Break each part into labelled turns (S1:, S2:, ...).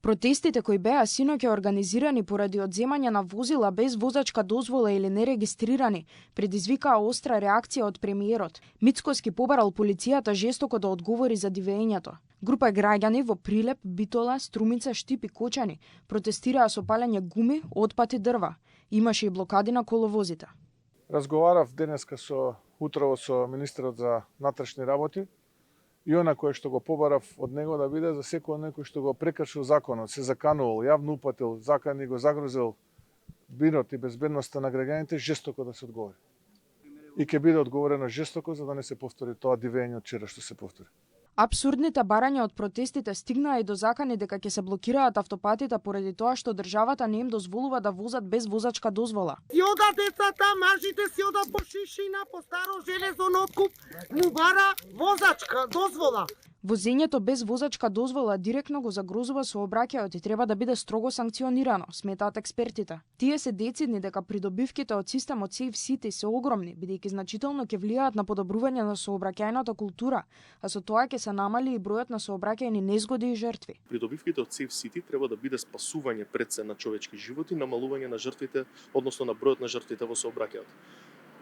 S1: Протестите кои беа синоќа организирани поради одземање на возила без возачка дозвола или нерегистрирани, предизвикаа остра реакција од премиерот. Мицкоски побарал полицијата жестоко да одговори за дивењето. Група граѓани во Прилеп, Битола, Струмица, Штип и Кочани протестираа со палење гуми, отпати дрва. Имаше и блокади на коловозите.
S2: Разговарав денеска утрово со министерот за внатрешни работи и она кое што го побарав од него да биде за секој некој што го прекршил законот, се заканувал, јавно упатил, закани го загрозил мирот и безбедноста на граѓаните, жестоко да се одговори. И ќе биде одговорено жестоко за да не се повтори тоа дивење од вчера што се повтори.
S1: Апсурдните барања од протестите стигнаа и до закани дека ќе се блокираат автопатите поради тоа што државата не им дозволува да возат без возачка дозвола.
S3: Си ода децата, мажите си ода по шишина, по старо железо на откуп, му бара возачка дозвола.
S1: Возењето без возачка дозвола директно го загрозува сообраќајот и треба да биде строго санкционирано, сметаат експертите. Тие се децидни дека придобивките од системот Safe City се огромни, бидејќи значително ќе влијаат на подобрување на сообраќајната култура, а со тоа ќе се намали и бројот на сообраќајни незгоди и жртви.
S4: Придобивките од Safe City треба да биде спасување пред се на човечки животи, намалување на жртвите, односно на бројот на жртвите во сообраќајот.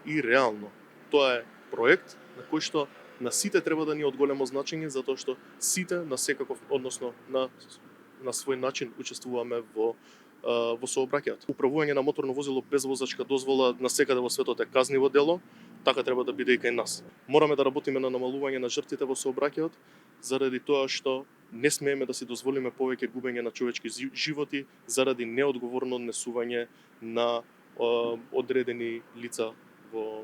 S4: И реално, тоа е проект на кој што на сите треба да ни од големо значење, затоа што сите на секаков, односно на свој начин учествуваме во сообраќајот. Управување на моторно возило без возачка дозвола на секаде во светот е казниво дело, така треба да биде и кај нас. Мораме да работиме на намалување на жртвите во сообраќајот, заради тоа што не смееме да си дозволиме повеќе губење на човечки животи заради неодговорно однесување на одредени лица во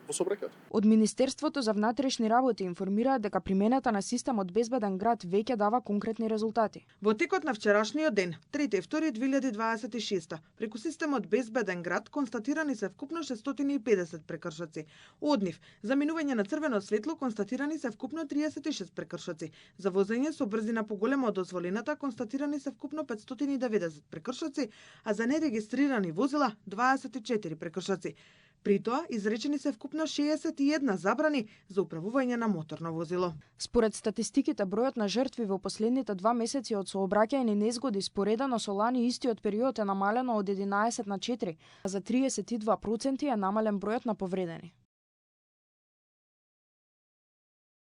S4: сообраќајот.
S1: Од Министерството за внатрешни работи информираат дека примената на системот Безбеден град веќе дава конкретни резултати.
S5: Во текот на вчерашниот ден, 3.2.2026, преку системот Безбеден град констатирани се вкупно 650 прекршоци. Од нив, за минување на црвено светло констатирани се вкупно 36 прекршоци. За возење со брзина поголема од дозволената констатирани се вкупно 590 прекршоци, а за нерегистрирани возила 24 прекршоци. При тоа изречени се вкупно 61 забрани за управување на моторно возило.
S1: Според статистиките, бројот на жртви во последните 2 месеци од сообраќајни незгоди споредено со лани истиот период е намалено од 11 на 4, а за 32% е намален бројот на повредени.